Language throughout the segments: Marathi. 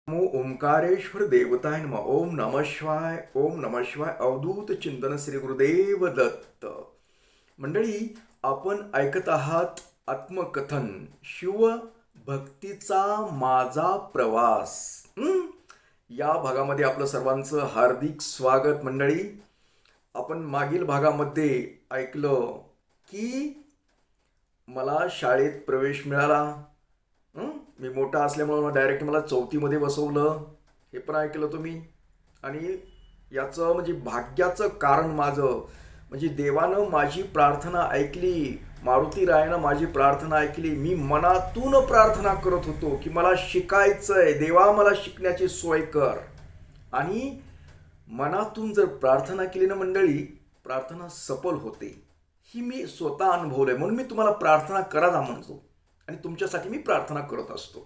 नमो ओंकारेश्वर देवताय नमः. ओम नमः शिवाय. ओम नमः शिवाय. अवधूत चिंतन श्री गुरुदेव दत्त. मंडळी, आपण ऐकत आहात आत्मकथन शिव भक्तीचा माझा प्रवास. या भागामध्ये आपलं सर्वांचं हार्दिक स्वागत. मंडळी, आपण मागील भागामध्ये ऐकलं की मला शाळेत प्रवेश मिळाला. मी मोठा असल्यामुळं डायरेक्ट मला चौथीमध्ये बसवलं, हे पण ऐकलं तुम्ही. आणि याचं म्हणजे भाग्याचं कारण माझं म्हणजे देवानं माझी प्रार्थना ऐकली, मारुतीरायानं माझी प्रार्थना ऐकली. मी मनातून प्रार्थना करत होतो की मला शिकायचंय, देवा मला शिकण्याची सोय कर. आणि मनातून जर प्रार्थना केली ना मंडळी, प्रार्थना सफल होते. ही मी स्वतः अनुभवलंय, म्हणून मी तुम्हाला प्रार्थना करा म्हणतो आणि तुमच्यासाठी मी प्रार्थना करत असतो.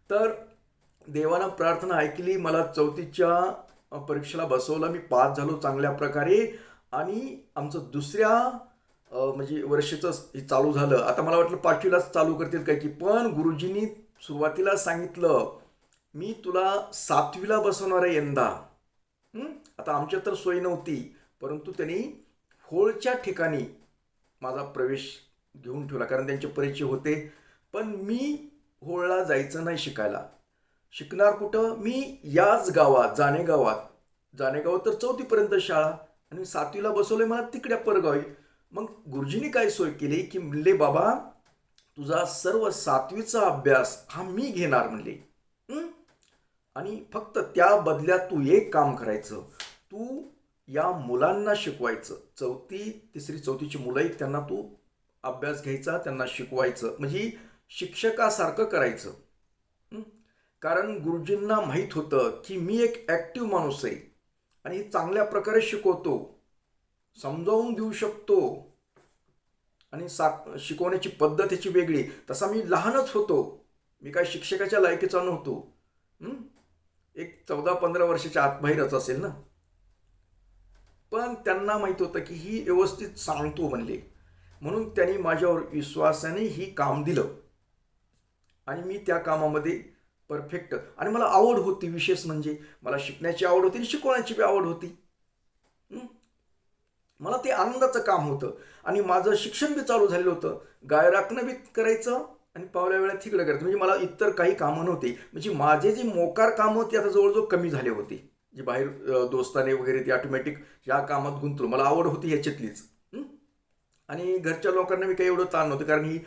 तर देवानं प्रार्थना ऐकली, मला चौथीच्या परीक्षेला बसवलं. मी पास झालो चांगल्या प्रकारे आणि आमचं दुसऱ्या म्हणजे वर्षाचं हे चालू झालं. आता मला वाटलं पाचवीलाच चालू करतील काय की, पण गुरुजींनी सुरुवातीला सांगितलं मी तुला सातवीला बसवणार आहे यंदा. आता आमच्या तर सोय नव्हती, परंतु त्यांनी होळच्या ठिकाणी माझा प्रवेश घेऊन ठेवला, कारण त्यांचे परिचय होते. पण मी होळला जायचं नाही शिकायला. शिकणार कुठं? मी याच गावात, जाणेगावात तर चौथीपर्यंत शाळा, आणि सातवीला बसवले मला तिकड्या परगावी. मग गुरुजींनी काय सोय केली की म्हणले, बाबा तुझा सर्व सातवीचा अभ्यास हा मी घेणार म्हणले. आणि फक्त त्या बदल्यात तू एक काम करायचं, तू या मुलांना शिकवायचं. तिसरी चौथीची मुलं आहेत त्यांना तू अभ्यास घ्यायचा, त्यांना शिकवायचं, म्हणजे शिक्षकासारखं करायचं. कारण गुरुजींना माहीत होतं की मी एक ॲक्टिव्ह माणूस आहे आणि चांगल्या प्रकारे शिकवतो, समजावून देऊ शकतो, आणि शिकवण्याची पद्धत ह्याची वेगळी. तसा मी लहानच होतो, मी काय शिक्षकाच्या लायकीचा नव्हतो. एक 14-15 वर्षाच्या आतबाहेरच असेल ना. पण त्यांना माहीत होतं की ही व्यवस्थित सांगतो म्हणले, म्हणून त्यांनी माझ्यावर विश्वासाने ही काम दिलं आणि मी त्या कामामध्ये परफेक्ट. आणि मला आवड होती, विशेष म्हणजे मला शिकण्याची आवड होती आणि शिकवण्याची बी आवड होती. मला ते आनंदाचं काम होतं आणि माझं शिक्षण बी चालू झालेलं होतं. गाय राखणं बी करायचं आणि पावल्या वेळात तिकडं करायचं. म्हणजे मला इतर काही कामं नव्हती. म्हणजे माझे जे मोकार कामं होती आता जवळजवळ कमी झाले होते. जे बाहेर दोस्ताने वगैरे ते ऑटोमॅटिक या कामात गुंतलो. मला आवड होती ह्याच्यातलीच. आणि घरच्या लोकांना मी काही एवढं ताण नव्हतं, कारण ही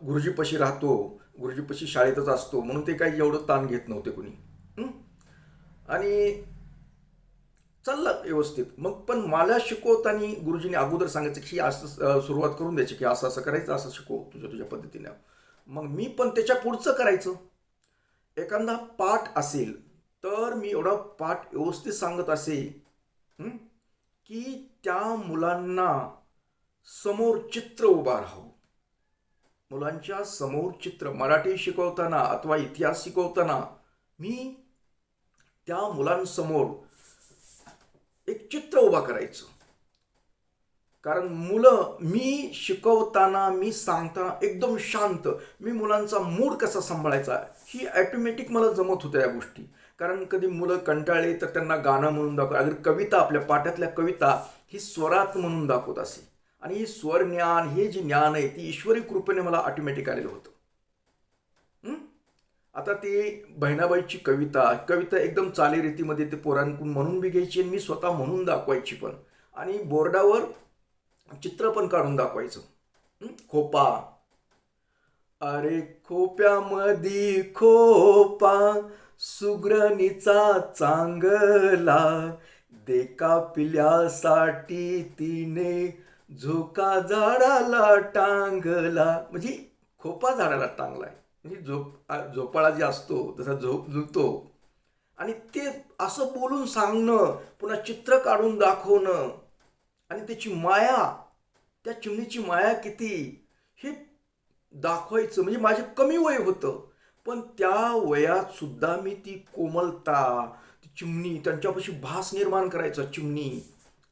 गुरुजीपाशी राहतो, गुरुजीपाशी शाळेतच असतो, म्हणून ते काही एवढं ताण घेत नव्हते कुणी. आणि चाललं व्यवस्थित. मग पण मला शिकवताना गुरुजीने अगोदर सांगायचं की असं सुरुवात करून द्यायची की असं असं करायचं, असं शिकव तुझ्या पद्धतीने. मग मी पण त्याच्या पुढचं करायचं. एखादा पाठ असेल तर मी एवढा पाठ व्यवस्थित सांगत असे की त्या मुलांना समोर चित्र उभा राहावं. मुलांच्या समोर चित्र, मराठी शिकवताना अथवा इतिहास शिकवताना मी त्या मुलांसमोर एक चित्र उभा करायचं. कारण मुलं, मी शिकवताना, मी सांगताना एकदम शांत, मी मुलांचा मूड कसा सांभाळायचा ही ॲटोमॅटिक मला जमत होत्या या गोष्टी. कारण कधी मुलं कंटाळले तर त्यांना गाणं म्हणून दाखव, अगर कविता, आपल्या पाठातल्या कविता ही स्वरात म्हणून दाखवत असे. आणि हे स्वर ज्ञान, हे जे ज्ञान आहे ती ईश्वरी कृपेने मला ऑटोमॅटिक आलेलं होतं. आता ते बहिणाबाईची कविता एकदम चालीरीतीमध्ये ते पोरांकडून म्हणून बी घ्यायची आणि मी स्वतः म्हणून दाखवायची पण. आणि बोर्डावर चित्र पण काढून दाखवायचं. खोपा, अरे खोप्यामध्ये खोपा सुग्रणीचा चांगला, देका पिल्यासाठी तिने झोका झाडाला टांगला. म्हणजे खोपा झाडाला टांगलाय, म्हणजे झोपाळा जे असतो तसा झुलतो. आणि ते असं बोलून सांगणं, पुन्हा चित्र काढून दाखवणं, आणि त्याची माया, त्या चिमणीची माया किती हे दाखवायचं. म्हणजे माझे कमी वय होतं, पण त्या वयात सुद्धा मी ती कोमलता, ती चिमणी, त्यांच्यापाशी भास निर्माण करायचा. चिमणी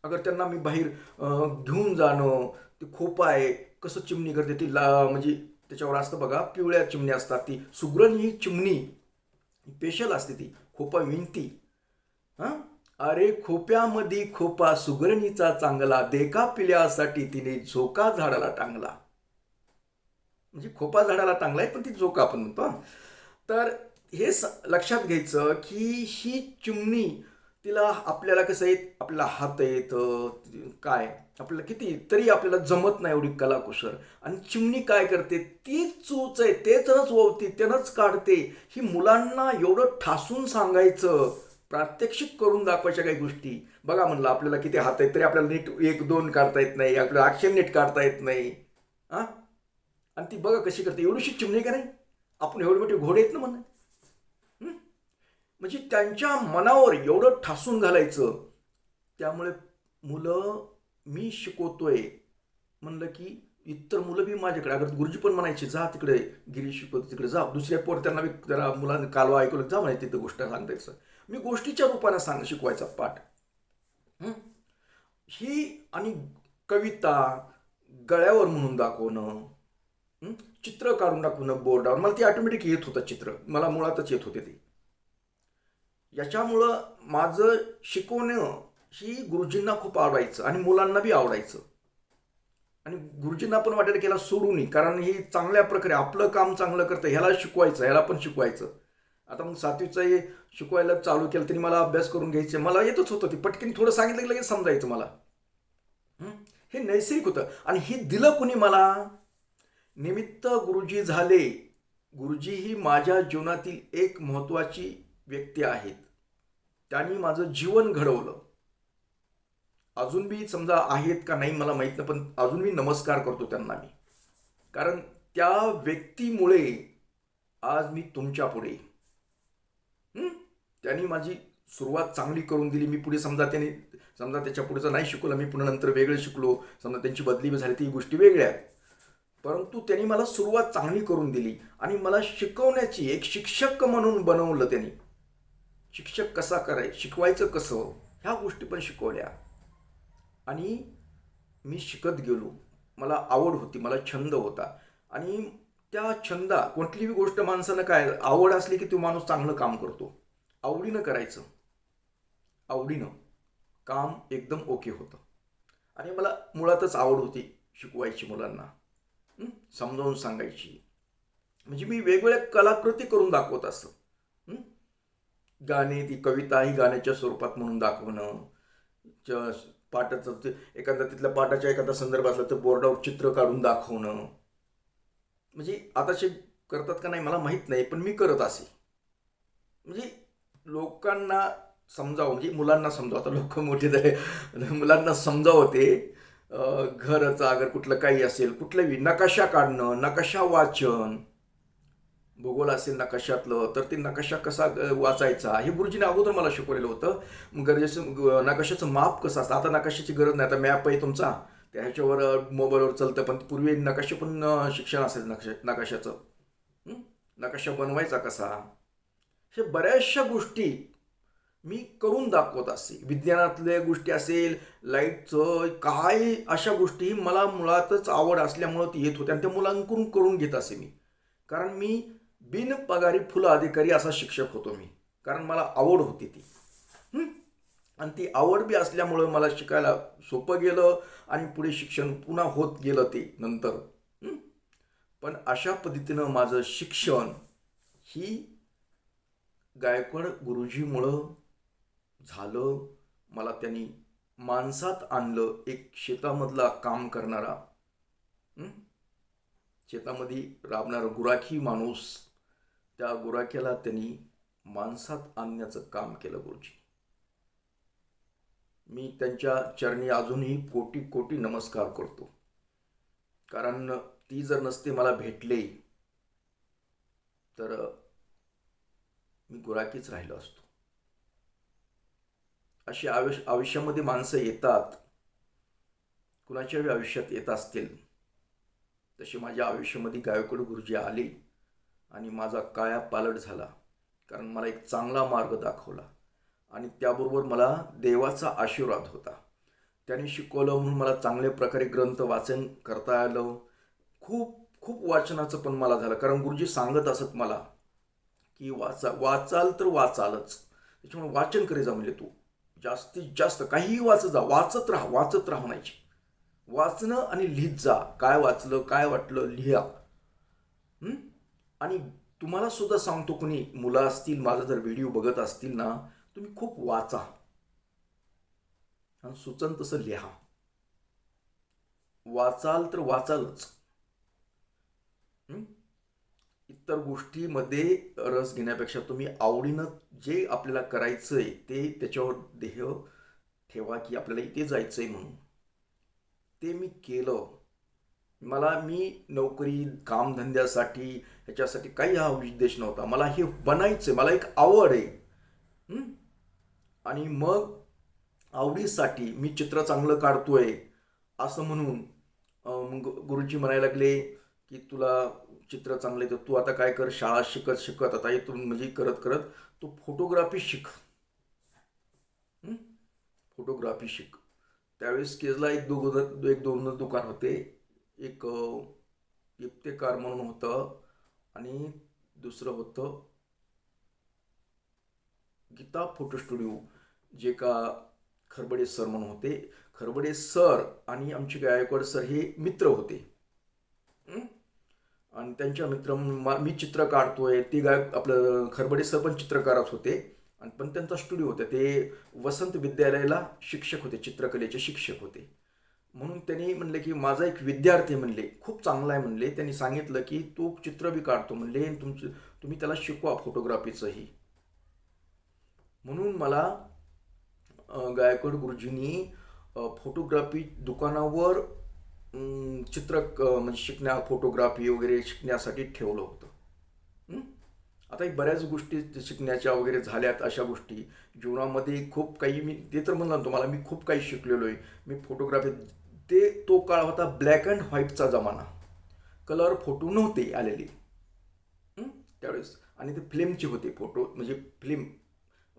अगर त्यांना मी बाहेर घेऊन जाणं, ते खोपा आहे कसं चिमणी करते ती म्हणजे त्याच्यावर असतं बघा, पिवळ्या चिमणी असतात, ती सुग्रण ही चिमणी स्पेशल असते ती खोपा विनती. हां, अरे खोप्यामध्ये खोपा सुगरणीचा चांगला, देखा पिल्यासाठी तिने झोका झाडाला टांगला. म्हणजे खोपा झाडाला टांगलाय पण ती झोका आपण म्हणतो हं. तर हे लक्षात घ्यायचं की ही चिमणी, तिला आपल्याला कसं आहे, आपल्याला हात येतं काय, आपल्याला किती तरी आपल्याला जमत नाही एवढी कलाकुसर, आणि चिमणी काय करते, ती चूच आहे तेच ओवते त्यानंच काढते. ही मुलांना एवढं ठासून सांगायचं, प्रात्यक्षिक करून दाखवायच्या काही गोष्टी. बघा म्हणलं आपल्याला किती हात आहेत तरी आपल्याला नीट एक दोन काढता येत नाही, आपल्याला अक्षर नीट काढता येत नाही. हा, आणि ती बघा कशी करते, एवढीशी चिमणी का नाही, आपण एवढे मोठे घोडे आहेत ना म्हणा. म्हणजे त्यांच्या मनावर एवढं ठासून घालायचं. त्यामुळे मुलं, मी शिकवतोय म्हणलं की इतर मुलं बी माझ्याकडे, अगर गुरुजी पण म्हणायचे जा तिकडे गिरी शिकवतो तिकडे जा, दुसऱ्या पोर त्यांना बी जरा मुलांनी कालवा ऐकलं जा म्हणायचं तिथं गोष्ट सांगतायचं. मी गोष्टीच्या रूपाने शिकवायचा पाठ. ही आणि कविता गळ्यावर म्हणून दाखवणं, चित्र काढून दाखवणं बोर्डावर, मला ती ऑटोमॅटिक येत होतं चित्र, मला मुळातच येत होते ते. याच्यामुळं माझं शिकवणं ही गुरुजींना खूप आवडायचं आणि मुलांना बी आवडायचं. आणि गुरुजींना पण वाटायला की ह्याला सोडू नये, कारण ही चांगल्या प्रकारे आपलं काम चांगलं करतं, ह्याला शिकवायचं, ह्याला पण शिकवायचं. आता मग 7वीचं हे शिकवायला चालू केलं तरी मला अभ्यास करून घ्यायचे, मला येतच होतं, ती पटकन थोडं सांगितलं की लगेच समजायचं मला. हे नैसर्गिक होतं. आणि हे दिलं कुणी मला, निमित्त गुरुजी झाले. गुरुजी ही माझ्या जीवनातील एक महत्त्वाची व्यक्ती आहेत. त्यांनी माझं जीवन घडवलं. अजून बी समजा आहेत का नाही मला माहीत नाही, पण अजून मी नमस्कार करतो त्यांना मी, कारण त्या व्यक्तीमुळे आज मी तुमच्या पुढे. त्यांनी माझी सुरुवात चांगली करून दिली. मी पुढे समजा त्याच्या पुढचं नाही शिकवलं, मी पुन्हा नंतर वेगळं शिकलो, समजा त्यांची बदली झाली, ती गोष्टी वेगळ्या आहेत. परंतु त्यांनी मला सुरुवात चांगली करून दिली आणि मला शिकवण्याची एक शिक्षक म्हणून बनवलं त्यांनी. शिक्षक कसा करायचं, शिकवायचं कसं, ह्या गोष्टी पण शिकवल्या. आणि मी शिकत गेलो, मला आवड होती, मला छंद होता. आणि त्या छंदा, कुठलीही गोष्ट माणसानं काय आवड असली की तो माणूस चांगलं काम करतो. आवडीनं करायचं, आवडीनं काम एकदम ओके होतं. आणि मला मुळातच आवड होती शिकवायची मुलांना, समजावून सांगायची. म्हणजे मी वेगवेगळ्या कलाकृती करून दाखवत असं. गाणे, ती कविता ही गाण्याच्या स्वरूपात म्हणून दाखवणं, पाठाचं एखादा तिथल्या पाठाच्या एखादा संदर्भ असला तर बोर्डावर चित्र काढून दाखवणं. म्हणजे आताचे करतात का नाही मला माहीत नाही, पण मी करत असे. म्हणजे लोकांना समजावं, म्हणजे मुलांना समजावं. आता लोक मोठे झाले, मुलांना समजावं ते. घरचं अगर कुठलं काही असेल, कुठलंही नकाशा काढणं, नकाशा वाचन, भूगोल असेल नकाशातलं तर ते नकाशा कसा वाचायचा हे गुरुजीने अगोदर मला शिकवलेलं होतं. गरजेचं नकाशाचं माप कसं असतं. आता नकाशाची गरज नाही, आता मॅप आहे तुमचा, त्या ह्याच्यावर मोबाईलवर चालतं, पण पूर्वी नकाशा पण शिक्षण असेल नकाशाचं. नकाशा बनवायचा कसा, हे बऱ्याचशा गोष्टी मी करून दाखवत असे. विज्ञानातल्या गोष्टी असेल, लाईटचं काय, अशा गोष्टी मला मुळातच आवड असल्यामुळं ती येत होत्या आणि त्या मुलांकडून करून घेत असे मी. कारण मी बिनपगारी फुल अधिकारी असा शिक्षक होतो मी, कारण मला आवड होती ती. आणि ती आवड बी असल्यामुळं मला शिकायला सोपं गेलं आणि पुढे शिक्षण पुन्हा होत गेलं ते नंतर. पण अशा पद्धतीनं माझं शिक्षण ही गायकवाड गुरुजीमुळं झालं. मला त्यांनी माणसात आणलं, एक शेतामधला काम करणारा, शेतामध्ये राबणारा गुराखी माणूस, त्या गुराख्याला त्यांनी माणसात आणण्याचं काम केलं गुरुजी. मी त्यांच्या चरणी अजूनही कोटी कोटी नमस्कार करतो, कारण ती जर नसते मला भेटले तर मी गुराखीच राहिलो असतो. अशी आयुष्यामध्ये माणसं येतात, कुणाच्याही आयुष्यात येत असतील, तसे माझ्या आयुष्यामध्ये गायकवाड गुरुजी आले आणि माझा कायापालट झाला. कारण मला एक चांगला मार्ग दाखवला आणि त्याबरोबर मला देवाचा आशीर्वाद होता. त्यांनी शिकवलं म्हणून मला चांगल्या प्रकारे ग्रंथ वाचन करता आलं. खूप खूप वाचनाचं पण मला झालं, कारण गुरुजी सांगत असत मला की वाचाल तर वाचालच. त्याच्यामुळे वाचन करे जा म्हणजे तू जास्तीत जास्त काहीही वाचत राहा म्हणायची. वाचणं आणि लिहित जा, काय वाचलं काय वाटलं लिहा. हं? आणि तुम्हाला सुद्धा सांगतो, कोणी मुलं असतील माझा जर व्हिडिओ बघत असतील ना, तुम्ही खूप वाचा आणि सुचन तसं लिहा. वाचाल तर वाचालच. हं? इतर गोष्टीमध्ये रस घेण्यापेक्षा तुम्ही आवडीनं जे आपल्याला करायचंय ते त्याच्यावर ध्येय ठेवा, की आपल्याला इथे जायचंय म्हणून. ते मी केलं. मी नोकरी कामधंद्यासाठी ह्याच्यासाठी काही हा उद्देश नव्हता. मला हे बनायचं, मला एक आवड आहे. हं? आणि मग आवडीसाठी मी चित्र चांगलं काढतोय असं म्हणून मग गुरुजी म्हणायला लागले की तुला चित्र चांगलं आहे तर तू आता काय कर, शाळा शिकत शिकत आता इथून म्हणजे करत करत तू फोटोग्राफी शिक. फोटोग्राफी शिक. त्यावेळेस केजला एक दोन दुकान होते. एक इफ्तेकार म्हणून होतं आणि दुसरं होतं गीता फोटो स्टुडिओ, जे का खरबडे सर म्हणून होते. खरबडे सर आणि आमचे गायकवाड सर हे मित्र होते. हं? आणि त्यांच्या मित्र मी चित्र काढतोय, ते आपलं खरबडे सर पण चित्रकारच होते. आणि पण त्यांचा स्टुडिओ होता. ते वसंत विद्यालयाला शिक्षक होते, चित्रकलेचे शिक्षक होते. म्हणून त्यांनी म्हणले की माझा एक विद्यार्थी म्हणले खूप चांगला आहे म्हणले. त्यांनी सांगितलं की तो चित्र बी काढतो म्हणले, तुम्ही त्याला शिकवा फोटोग्राफीचंही. म्हणून मला गायकवाड गुरुजींनी फोटोग्राफी दुकानावर म्हणजे फोटोग्राफी वगैरे शिकण्यासाठी ठेवलं होतं. आता बऱ्याच गोष्टी शिकण्याच्या वगैरे झाल्यात. अशा गोष्टी जीवनामध्ये खूप काही, मी ते तर म्हणलं तुम्हाला, मी खूप काही शिकलेलो आहे. मी फोटोग्राफी, तो काळ होता ब्लॅक अँड व्हाईटचा जमाना, कलर फोटो नव्हते आलेले त्यावेळेस. आणि ते फिल्मचे होते फोटो, म्हणजे फिल्म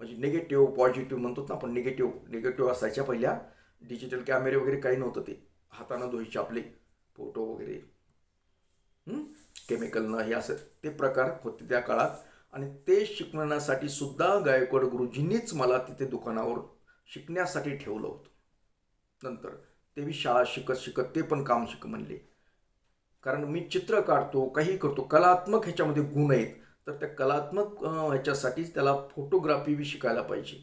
म्हणजे निगेटिव्ह पॉझिटिव्ह म्हणतो ना आपण. निगेटिव्ह असायच्या पहिल्या. डिजिटल कॅमेरे वगैरे काही नव्हतं. ते हातानं धुवायचे आपले फोटो वगैरे, केमिकलनं, हे असं ते प्रकार होते त्या काळात. आणि ते शिकवण्यासाठी सुद्धा गायकवाड गुरुजींनीच मला तिथे दुकानावर शिकण्यासाठी ठेवलं होतं. नंतर ते मी शाळा शिकत शिकत ते पण काम शिक म्हणले. कारण मी चित्र काढतो, काही करतो, कलात्मक ह्याच्यामध्ये गुण आहेत. तर त्या कलात्मक ह्याच्यासाठीच त्याला फोटोग्राफी बी शिकायला पाहिजे.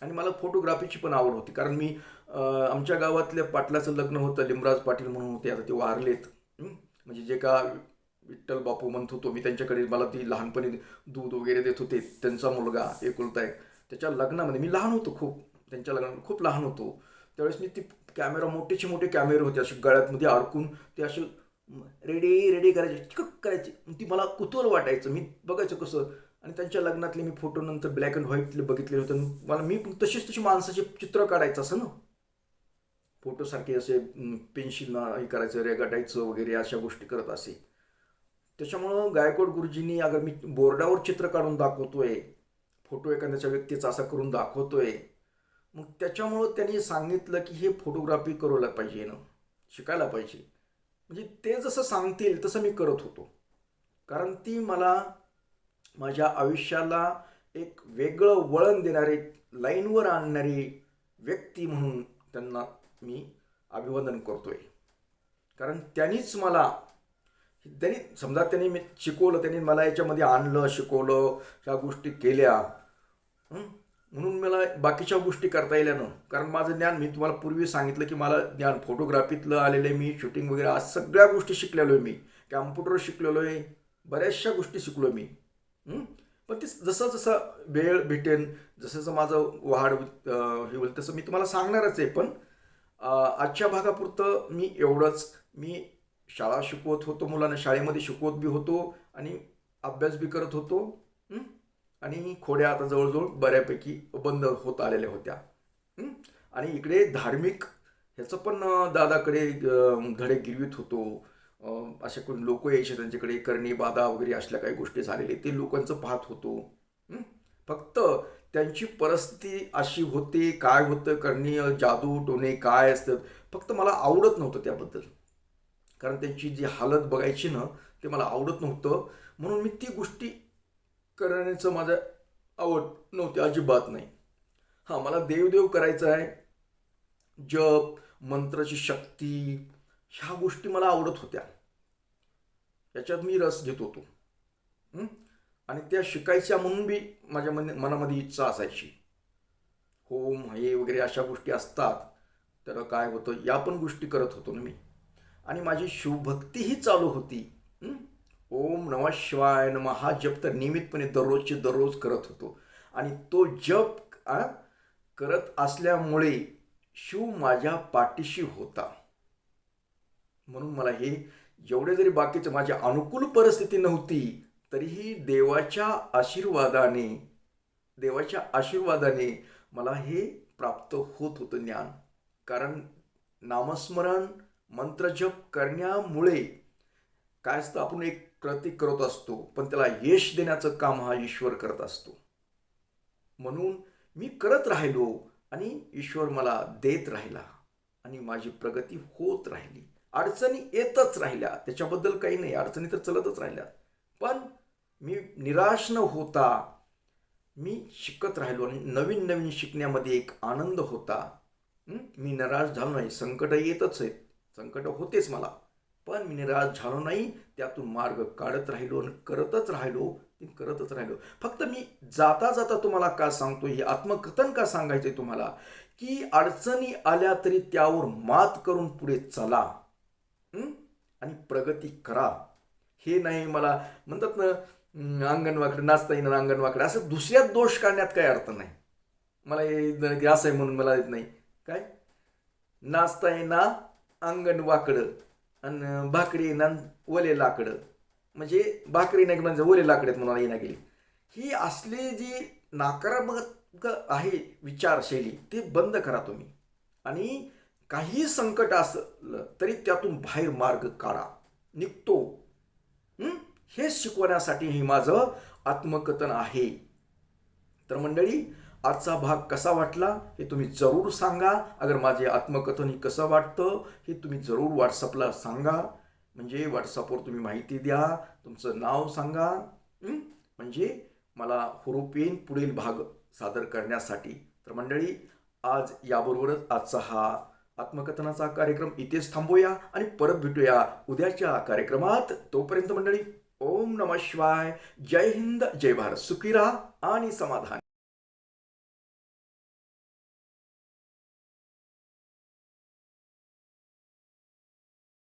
आणि मला फोटोग्राफीची पण आवड होती. कारण मी आमच्या गावातल्या पाटलाचं लग्न होतं, लिमराज पाटील म्हणून होते, आता ते वारलेत. म्हणजे जे का विठ्ठल बापू म्हणत होतो मी त्यांच्याकडे, मला ती लहानपणी दूध वगैरे देत होते. त्यांचा मुलगा एकुलता एक, त्याच्या लग्नामध्ये मी लहान होतो खूप, त्यांच्या लग्नात खूप लहान होतो. त्यावेळेस मी ती कॅमेरा, मोठे कॅमेरे होते असे गळ्यातमध्ये अडकून, ते असे रेडी करायचे, चिकट करायचे. ती मला कुतूहल वाटायचं, मी बघायचं कसं. आणि त्यांच्या लग्नातले मी फोटो नंतर ब्लॅक अँड व्हाईटले बघितले होते. मला मी तशी माणसाचे चित्र काढायचं असं ना, फोटोसारखे असे पेन्सिलनं हे करायचं, रेगाटायचं वगैरे, अशा गोष्टी करत असे. त्याच्यामुळं गायकवाड गुरुजींनी, अगर मी बोर्डावर चित्र काढून दाखवतोय, फोटो एखाद्याच्या व्यक्तीचा असा करून दाखवतोय, मग त्याच्यामुळं त्यांनी सांगितलं की हे फोटोग्राफी करायला पाहिजे ना, शिकायला पाहिजे. म्हणजे ते जसं सांगतील तसं मी करत होतो. कारण ती मला माझ्या आयुष्याला एक वेगळं वळण देणारे, लाईनवर आणणारी व्यक्ती म्हणून त्यांना मी अभिवादन करतोय. कारण त्यांनीच मला, त्यांनी मी शिकवलं, त्यांनी मला याच्यामध्ये आणलं, शिकवलं, ह्या गोष्टी केल्या. म्हणून मला बाकीच्या गोष्टी करता येल्या ना. कारण माझं ज्ञान, मी तुम्हाला पूर्वी सांगितलं की मला ज्ञान फोटोग्राफीतलं आलेलं आहे. मी शूटिंग वगैरे आज सगळ्या गोष्टी शिकलेलो आहे. मी कॅम्प्युटर शिकलेलो आहे, बऱ्याचशा गोष्टी शिकलो मी. पण ते जसं जसं वेळ भेटेन, जसं जसं माझं वाढ हे होईल तसं मी तुम्हाला सांगणारच आहे. पण आजच्या भागापुरतं मी एवढंच. मी शाळा शिकवत होतो, मुलांना शाळेमध्ये शिकवत बी होतो आणि अभ्यास बी करत होतो. आणि खोड्या आता जवळजवळ बऱ्यापैकी बंद होत आलेल्या होत्या. आणि इकडे धार्मिक ह्याचं पण दादाकडे धडे गिरवित होतो. अशा कोण लोक यायचे त्यांच्याकडे, करणी बाधा वगैरे असल्या काही गोष्टी झालेल्या, ते लोकांचं पाहत होतो. फक्त त्यांची परिस्थिती अशी होती, काय होतं, करणी जादू टोणे काय असतं, फक्त मला आवडत नव्हतं त्याबद्दल. कारण त्यांची जी हालत बघायची ना, ते मला आवडत नव्हतं. म्हणून मी ती गोष्टी करण्याचं माझं आवड नव्हती, अजिबात नाही. हां, मला देवदेव करायचं आहे. जप, मंत्राची शक्ती, ह्या गोष्टी मला आवडत होत्या. याच्यात मी रस घेत होतो. हं? आणि त्या शिकायच्या म्हणून बी माझ्या मनामध्ये इच्छा असायची. होम हे वगैरे अशा गोष्टी असतात, तर काय होतं या पण गोष्टी करत होतो ना मी. आणि माझी शिवभक्तीही चालू होती. हं? ओम नमः शिवाय नमः हा जप तर नियमितपणे दररोजचे दररोज करत होतो. आणि तो जप करत असल्यामुळे शिव माझ्या पाठीशी होता. म्हणून मला हे जेवढे जरी बाकीचं माझ्या अनुकूल परिस्थिती नव्हती, तरीही देवाच्या आशीर्वादाने मला हे प्राप्त होत होतं ज्ञान. कारण नामस्मरण मंत्रजप करण्यामुळे काय असतं, आपण एक कृती करत असतो, पण त्याला यश देण्याचं काम हा ईश्वर करत असतो. म्हणून मी करत राहिलो आणि ईश्वर मला देत राहिला आणि माझी प्रगती होत राहिली. अडचणी येतच राहिल्या, त्याच्याबद्दल काही नाही, अडचणी तर चलतच राहिल्या. पण मी निराश न होता मी शिकत राहिलो आणि नवीन नवीन शिकण्यामध्ये एक आनंद होता. मी निराश झालो नाही. संकट येतच आहेत, संकट होतेच मला, पण मी निराश झालो नाही. त्यातून मार्ग काढत राहिलो आणि करतच राहिलो. फक्त मी जाता जाता तुम्हाला का सांगतो, हे आत्मकथन का सांगायचंय तुम्हाला, की अडचणी आल्या तरी त्यावर मात करून पुढे चला आणि प्रगती करा. हे नाही मला म्हणतात ना, अंगणवाकडे नाचता येणार, अंगणवाकडे असं दुसऱ्यात दोष काढण्यात काही अर्थ नाही. मला हे असं आहे म्हणून मला येत नाही. काय नाचता येणार अंगण वाकडं आणि भाकरी येणार ओले लाकडं, म्हणजे भाकरी नाही म्हणजे ओले लाकडेत म्हणून येणार गेली. ही असली जी नकारात्मक आहे विचारशैली, ते बंद करा तुम्ही. आणि काही संकट असलं तरी त्यातून बाहेर मार्ग काढा, निघतो. हेच शिकवण्यासाठी हे माझं आत्मकथन आहे. तर मंडळी, आजचा भाग कसा वाटला हे तुम्ही जरूर सांगा. अगर माझे आत्मकथन हे कसं वाटतं हे तुम्ही जरूर व्हॉट्सअपला सांगा. म्हणजे व्हॉट्सअपवर तुम्ही माहिती द्या, तुमचं नाव सांगा, म्हणजे मला हुरूप येईन पुढील भाग सादर करण्यासाठी. तर मंडळी, आज याबरोबरच आजचा हा आत्मकथनाचा कार्यक्रम इथेच थांबूया आणि परत भेटूया उद्याच्या कार्यक्रमात. तोपर्यंत मंडळी, ओम नमः शिवाय. जय हिंद, जय भारत. सुखी राहा आणि समाधान.